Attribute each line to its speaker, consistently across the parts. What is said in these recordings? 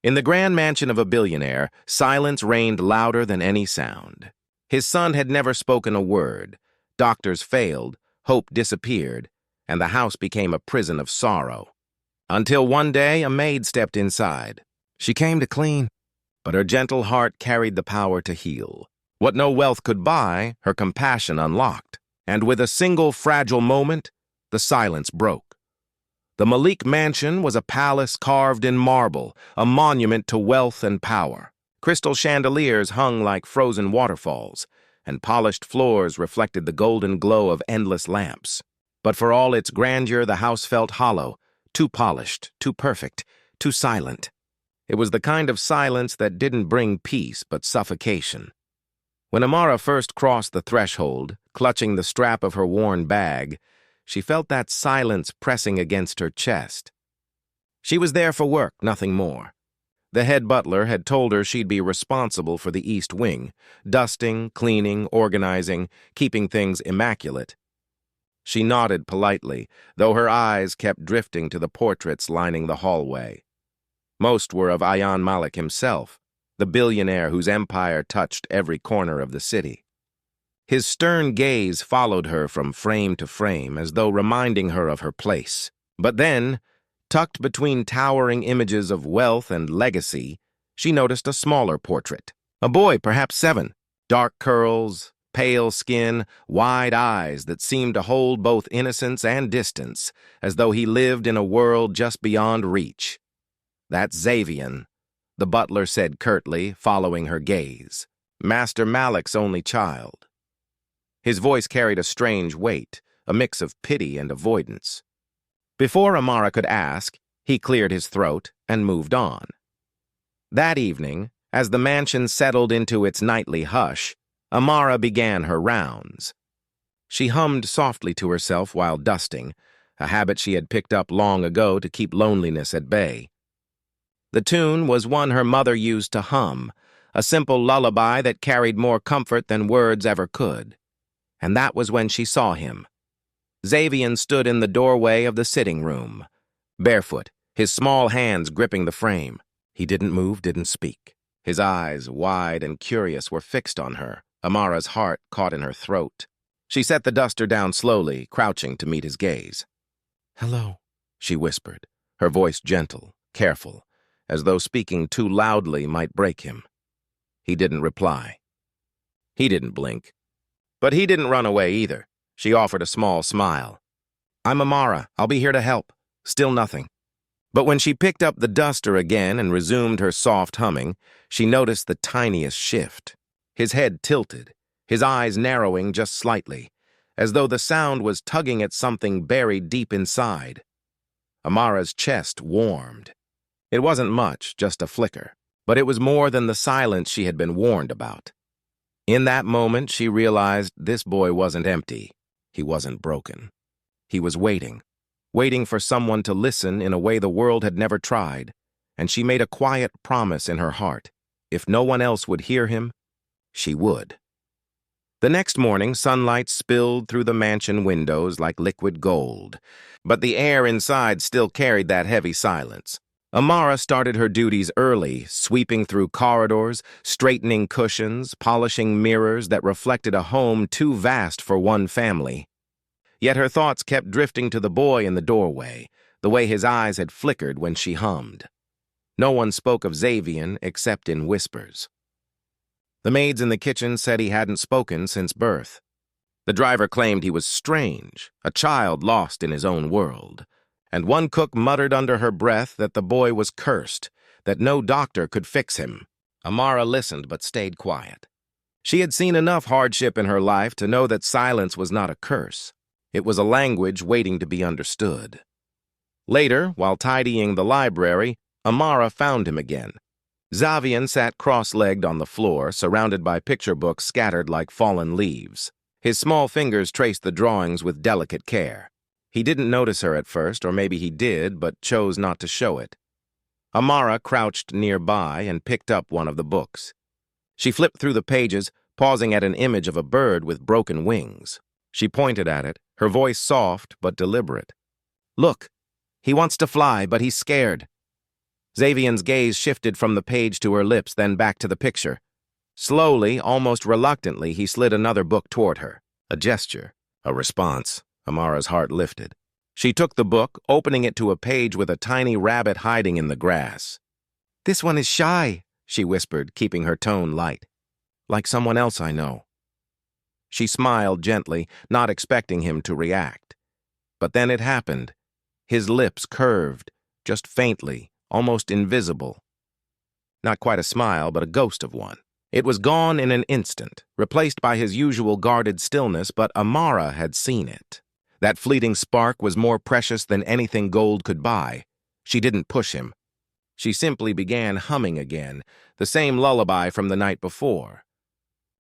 Speaker 1: In the grand mansion of a billionaire, silence reigned louder than any sound. His son had never spoken a word. Doctors failed, hope disappeared, and the house became a prison of sorrow. Until one day, a maid stepped inside. She came to clean, but her gentle heart carried the power to heal. What no wealth could buy, her compassion unlocked. And with a single fragile moment, the silence broke. The Malik mansion was a palace carved in marble, a monument to wealth and power. Crystal chandeliers hung like frozen waterfalls, and polished floors reflected the golden glow of endless lamps. But for all its grandeur, the house felt hollow, too polished, too perfect, too silent. It was the kind of silence that didn't bring peace but suffocation. When Amara first crossed the threshold, clutching the strap of her worn bag, she felt that silence pressing against her chest. She was there for work, nothing more. The head butler had told her she'd be responsible for the East Wing, dusting, cleaning, organizing, keeping things immaculate. She nodded politely, though her eyes kept drifting to the portraits lining the hallway. Most were of Ayan Malik himself, the billionaire whose empire touched every corner of the city. His stern gaze followed her from frame to frame as though reminding her of her place. But then, tucked between towering images of wealth and legacy, she noticed a smaller portrait. A boy, perhaps 7, dark curls, pale skin, wide eyes that seemed to hold both innocence and distance, as though he lived in a world just beyond reach. "That's Xavian," the butler said curtly, following her gaze. "Master Malik's only child." His voice carried a strange weight, a mix of pity and avoidance. Before Amara could ask, he cleared his throat and moved on. That evening, as the mansion settled into its nightly hush, Amara began her rounds. She hummed softly to herself while dusting, a habit she had picked up long ago to keep loneliness at bay. The tune was one her mother used to hum, a simple lullaby that carried more comfort than words ever could. And that was when she saw him. Xavian stood in the doorway of the sitting room, barefoot, his small hands gripping the frame. He didn't move, didn't speak. His eyes, wide and curious, were fixed on her, Amara's heart caught in her throat. She set the duster down slowly, crouching to meet his gaze. "Hello," she whispered, her voice gentle, careful, as though speaking too loudly might break him. He didn't reply. He didn't blink. But he didn't run away either. She offered a small smile. "I'm Amara. I'll be here to help." Still nothing. But when she picked up the duster again and resumed her soft humming, she noticed the tiniest shift. His head tilted, his eyes narrowing just slightly, as though the sound was tugging at something buried deep inside. Amara's chest warmed. It wasn't much, just a flicker, but it was more than the silence she had been warned about. In that moment, she realized this boy wasn't empty. He wasn't broken. He was waiting for someone to listen in a way the world had never tried, and she made a quiet promise in her heart. If no one else would hear him, she would. The next morning, sunlight spilled through the mansion windows like liquid gold, but the air inside still carried that heavy silence. Amara started her duties early, sweeping through corridors, straightening cushions, polishing mirrors that reflected a home too vast for one family. Yet her thoughts kept drifting to the boy in the doorway, the way his eyes had flickered when she hummed. No one spoke of Xavian except in whispers. The maids in the kitchen said he hadn't spoken since birth. The driver claimed he was strange, a child lost in his own world. And one cook muttered under her breath that the boy was cursed, that no doctor could fix him. Amara listened but stayed quiet. She had seen enough hardship in her life to know that silence was not a curse. It was a language waiting to be understood. Later, while tidying the library, Amara found him again. Xavian sat cross-legged on the floor, surrounded by picture books scattered like fallen leaves. His small fingers traced the drawings with delicate care. He didn't notice her at first, or maybe he did, but chose not to show it. Amara crouched nearby and picked up one of the books. She flipped through the pages, pausing at an image of a bird with broken wings. She pointed at it, her voice soft but deliberate. "Look, he wants to fly, but he's scared." Xavier's gaze shifted from the page to her lips, then back to the picture. Slowly, almost reluctantly, he slid another book toward her. A gesture, a response. Amara's heart lifted. She took the book, opening it to a page with a tiny rabbit hiding in the grass. "This one is shy," she whispered, keeping her tone light. "Like someone else I know." She smiled gently, not expecting him to react. But then it happened. His lips curved, just faintly, almost invisible. Not quite a smile, but a ghost of one. It was gone in an instant, replaced by his usual guarded stillness, but Amara had seen it. That fleeting spark was more precious than anything gold could buy. She didn't push him. She simply began humming again, the same lullaby from the night before.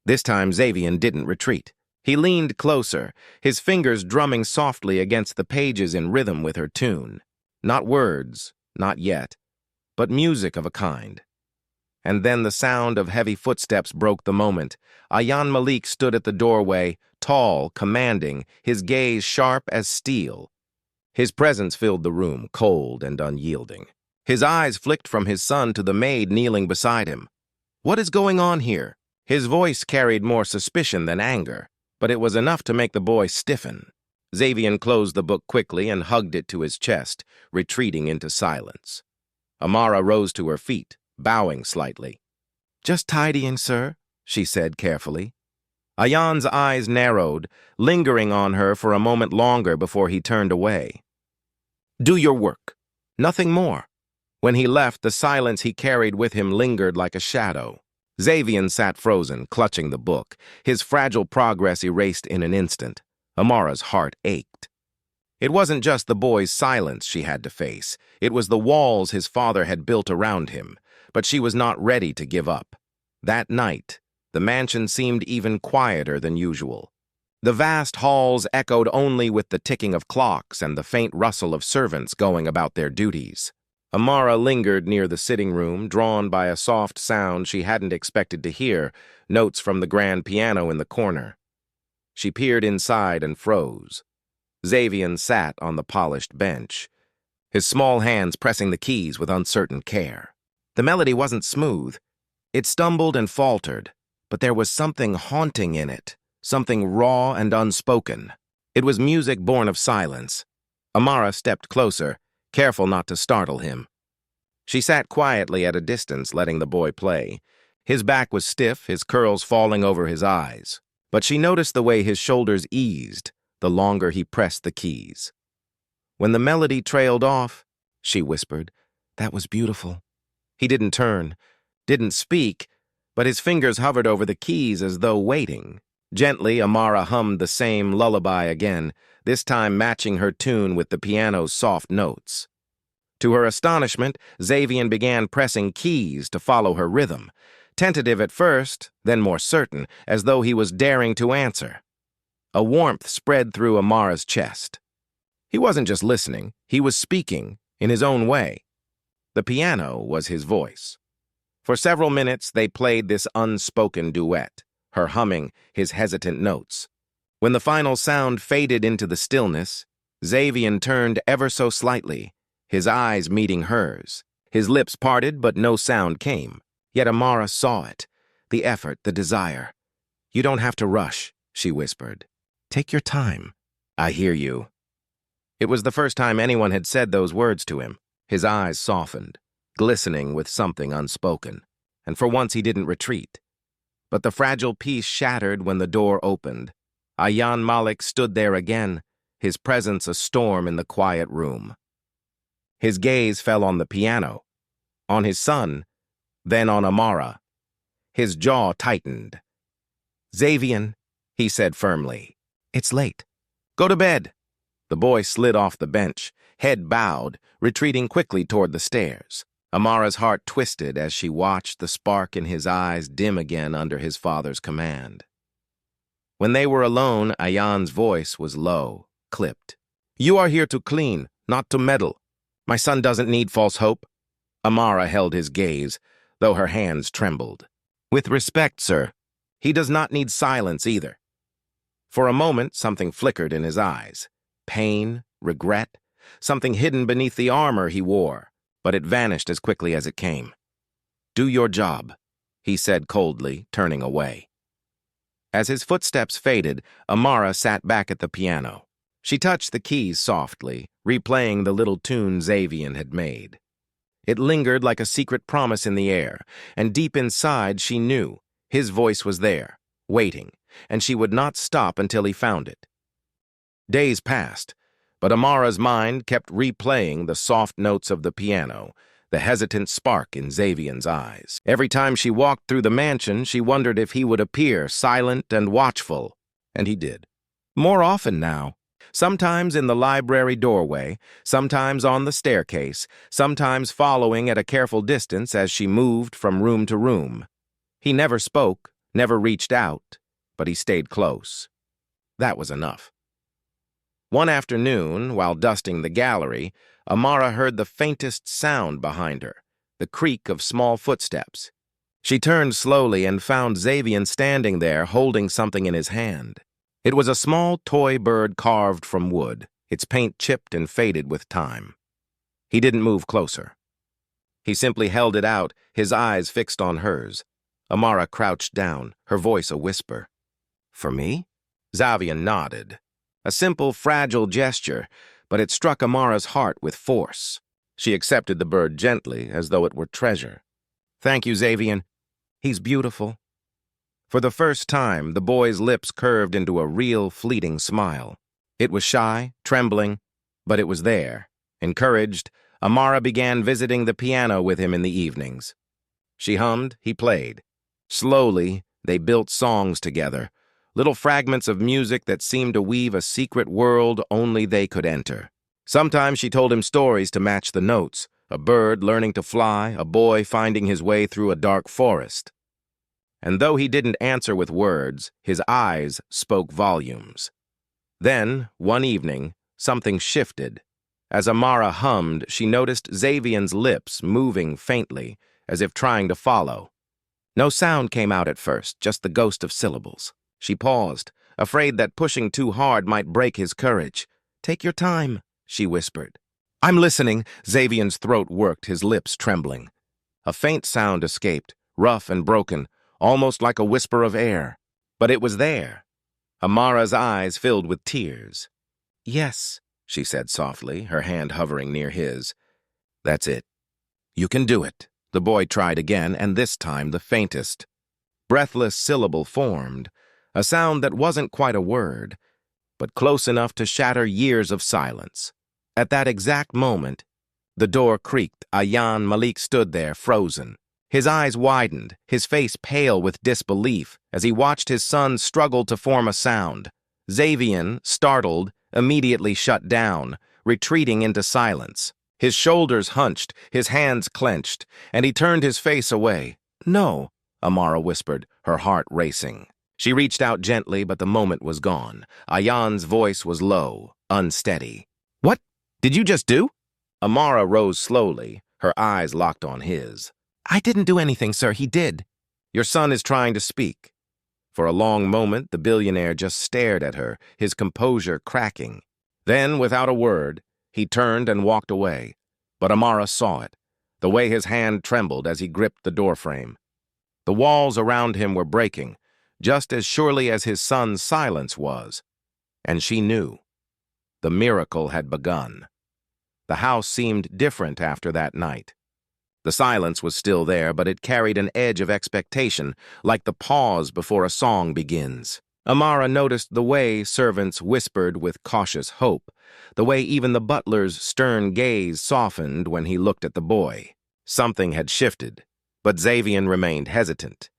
Speaker 1: This time Xavier didn't retreat. He leaned closer, his fingers drumming softly against the pages in rhythm with her tune. Not words, not yet, but music of a kind. And then the sound of heavy footsteps broke the moment. Ayan Malik stood at the doorway, tall, commanding, his gaze sharp as steel. His presence filled the room, cold and unyielding. His eyes flicked from his son to the maid kneeling beside him. "What is going on here?" His voice carried more suspicion than anger, but it was enough to make the boy stiffen. Xavier closed the book quickly and hugged it to his chest, retreating into silence. Amara rose to her feet, bowing slightly. "Just tidying, sir," she said carefully. Ayan's eyes narrowed, lingering on her for a moment longer before he turned away. "Do your work. Nothing more." When he left, the silence he carried with him lingered like a shadow. Xavier sat frozen, clutching the book, his fragile progress erased in an instant. Amara's heart ached. It wasn't just the boy's silence she had to face. It was the walls his father had built around him. But she was not ready to give up. That night, the mansion seemed even quieter than usual. The vast halls echoed only with the ticking of clocks and the faint rustle of servants going about their duties. Amara lingered near the sitting room, drawn by a soft sound she hadn't expected to hear, notes from the grand piano in the corner. She peered inside and froze. Xavier sat on the polished bench, his small hands pressing the keys with uncertain care. The melody wasn't smooth. It stumbled and faltered, but there was something haunting in it, something raw and unspoken. It was music born of silence. Amara stepped closer, careful not to startle him. She sat quietly at a distance, letting the boy play. His back was stiff, his curls falling over his eyes. But she noticed the way his shoulders eased the longer he pressed the keys. When the melody trailed off, she whispered, "That was beautiful." He didn't turn, didn't speak, but his fingers hovered over the keys as though waiting. Gently, Amara hummed the same lullaby again, this time matching her tune with the piano's soft notes. To her astonishment, Xavier began pressing keys to follow her rhythm, tentative at first, then more certain, as though he was daring to answer. A warmth spread through Amara's chest. He wasn't just listening, he was speaking, in his own way. The piano was his voice. For several minutes, they played this unspoken duet, her humming, his hesitant notes. When the final sound faded into the stillness, Xavier turned ever so slightly, his eyes meeting hers. His lips parted, but no sound came. Yet Amara saw it, the effort, the desire. "You don't have to rush," she whispered. "Take your time." "I hear you." It was the first time anyone had said those words to him. His eyes softened, glistening with something unspoken, and for once he didn't retreat. But the fragile peace shattered when the door opened. Ayan Malik stood there again, his presence a storm in the quiet room. His gaze fell on the piano, on his son, then on Amara. His jaw tightened. "Xavier," he said firmly, "it's late. Go to bed." The boy slid off the bench, head bowed, retreating quickly toward the stairs. Amara's heart twisted as she watched the spark in his eyes dim again under his father's command. When they were alone, Ayan's voice was low, clipped. "You are here to clean, not to meddle. My son doesn't need false hope." Amara held his gaze, though her hands trembled. "With respect, sir, he does not need silence either." For a moment, something flickered in his eyes. Pain, regret, something hidden beneath the armor he wore. but it vanished as quickly as it came. "Do your job," he said coldly, turning away. As his footsteps faded, Amara sat back at the piano. She touched the keys softly, replaying the little tune Xavier had made. It lingered like a secret promise in the air, and deep inside she knew his voice was there, waiting, and she would not stop until he found it. Days passed, but Amara's mind kept replaying the soft notes of the piano, the hesitant spark in Xavier's eyes. Every time she walked through the mansion, she wondered if he would appear, silent and watchful, and he did. More often now. Sometimes in the library doorway, sometimes on the staircase, sometimes following at a careful distance as she moved from room to room. He never spoke, never reached out, but he stayed close. That was enough. One afternoon, while dusting the gallery, Amara heard the faintest sound behind her, the creak of small footsteps. She turned slowly and found Xavier standing there holding something in his hand. It was a small toy bird carved from wood, its paint chipped and faded with time. He didn't move closer. He simply held it out, his eyes fixed on hers. Amara crouched down, her voice a whisper. "For me?" Xavier nodded. A simple, fragile gesture, but it struck Amara's heart with force. She accepted the bird gently, as though it were treasure. "Thank you, Xavier. He's beautiful." For the first time, the boy's lips curved into a real, fleeting smile. It was shy, trembling, but it was there. Encouraged, Amara began visiting the piano with him in the evenings. She hummed, he played. Slowly, they built songs together, little fragments of music that seemed to weave a secret world only they could enter. Sometimes she told him stories to match the notes, a bird learning to fly, a boy finding his way through a dark forest. And though he didn't answer with words, his eyes spoke volumes. Then, one evening, something shifted. As Amara hummed, she noticed Xavier's lips moving faintly, as if trying to follow. No sound came out at first, just the ghost of syllables. She paused, afraid that pushing too hard might break his courage. "Take your time," she whispered. "I'm listening." Xavier's throat worked, his lips trembling. A faint sound escaped, rough and broken, almost like a whisper of air. But it was there. Amara's eyes filled with tears. "Yes," she said softly, her hand hovering near his. "That's it. You can do it." The boy tried again, and this time the faintest. Breathless syllable formed, a sound that wasn't quite a word, but close enough to shatter years of silence. At that exact moment, the door creaked. Ayan Malik stood there, frozen. His eyes widened, his face pale with disbelief, as he watched his son struggle to form a sound. Xavier, startled, immediately shut down, retreating into silence. His shoulders hunched, his hands clenched, and he turned his face away. "No," Amara whispered, her heart racing. She reached out gently, but the moment was gone. Ayan's voice was low, unsteady. "What did you just do?" Amara rose slowly, her eyes locked on his. "I didn't do anything, sir. He did." "Your son is trying to speak." For a long moment, the billionaire just stared at her, his composure cracking. Then, without a word, he turned and walked away. But Amara saw it, the way his hand trembled as he gripped the doorframe. The walls around him were breaking, just as surely as his son's silence was. And she knew. The miracle had begun. The house seemed different after that night. The silence was still there, but it carried an edge of expectation, like the pause before a song begins. Amara noticed the way servants whispered with cautious hope, the way even the butler's stern gaze softened when he looked at the boy. Something had shifted, but Xavier remained hesitant.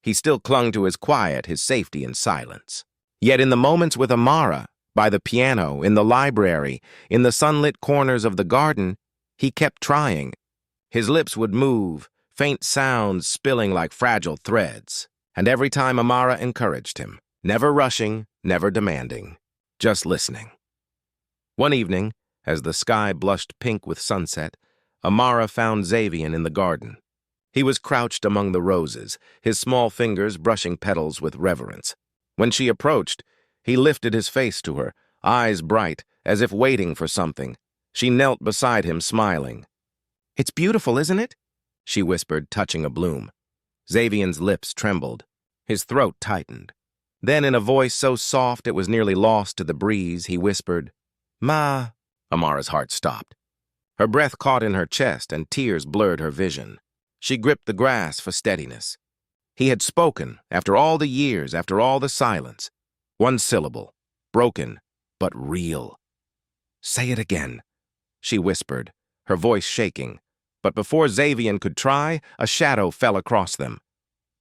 Speaker 1: He still clung to his quiet, his safety and silence. Yet in the moments with Amara, by the piano, in the library, in the sunlit corners of the garden, he kept trying. His lips would move, faint sounds spilling like fragile threads. And every time Amara encouraged him, never rushing, never demanding, just listening. One evening, as the sky blushed pink with sunset, Amara found Xavier in the garden. He was crouched among the roses, his small fingers brushing petals with reverence. When she approached, he lifted his face to her, eyes bright, as if waiting for something. She knelt beside him, smiling. It's beautiful, isn't it? She whispered, touching a bloom. Xavier's lips trembled. His throat tightened. Then, in a voice so soft it was nearly lost to the breeze, he whispered, Ma. Amara's heart stopped. Her breath caught in her chest and tears blurred her vision. She gripped the grass for steadiness. He had spoken, after all the years, after all the silence. One syllable, broken, but real. Say it again, she whispered, her voice shaking. But before Xavier could try, a shadow fell across them.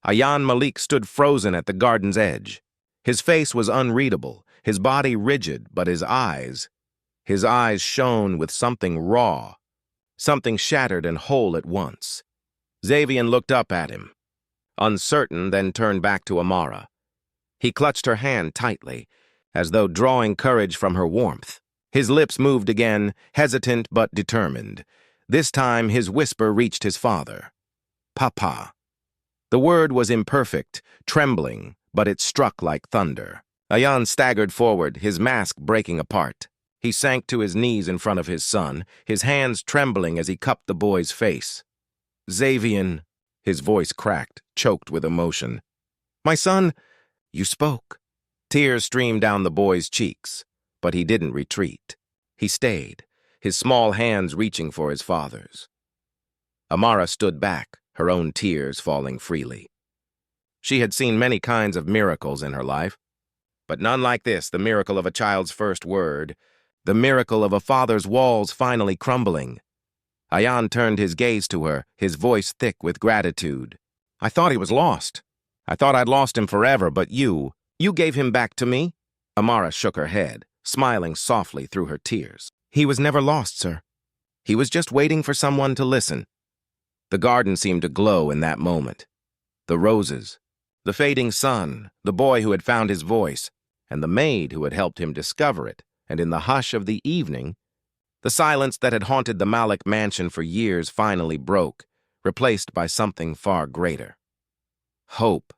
Speaker 1: Ayan Malik stood frozen at the garden's edge. His face was unreadable, his body rigid, but his eyes shone with something raw, something shattered and whole at once. Xavier looked up at him, uncertain, then turned back to Amara. He clutched her hand tightly, as though drawing courage from her warmth. His lips moved again, hesitant but determined. This time his whisper reached his father. Papa. The word was imperfect, trembling, but it struck like thunder. Ayan staggered forward, his mask breaking apart. He sank to his knees in front of his son, his hands trembling as he cupped the boy's face. Xavier, his voice cracked, choked with emotion. My son, you spoke. Tears streamed down the boy's cheeks, but he didn't retreat. He stayed, his small hands reaching for his father's. Amara stood back, her own tears falling freely. She had seen many kinds of miracles in her life, but none like this, the miracle of a child's first word, the miracle of a father's walls finally crumbling. Ayan turned his gaze to her, his voice thick with gratitude. I thought he was lost. I thought I'd lost him forever, but you gave him back to me? Amara shook her head, smiling softly through her tears. He was never lost, sir. He was just waiting for someone to listen. The garden seemed to glow in that moment. The roses, the fading sun, the boy who had found his voice, and the maid who had helped him discover it, and in the hush of the evening, the silence that had haunted the Malik mansion for years finally broke, replaced by something far greater. Hope.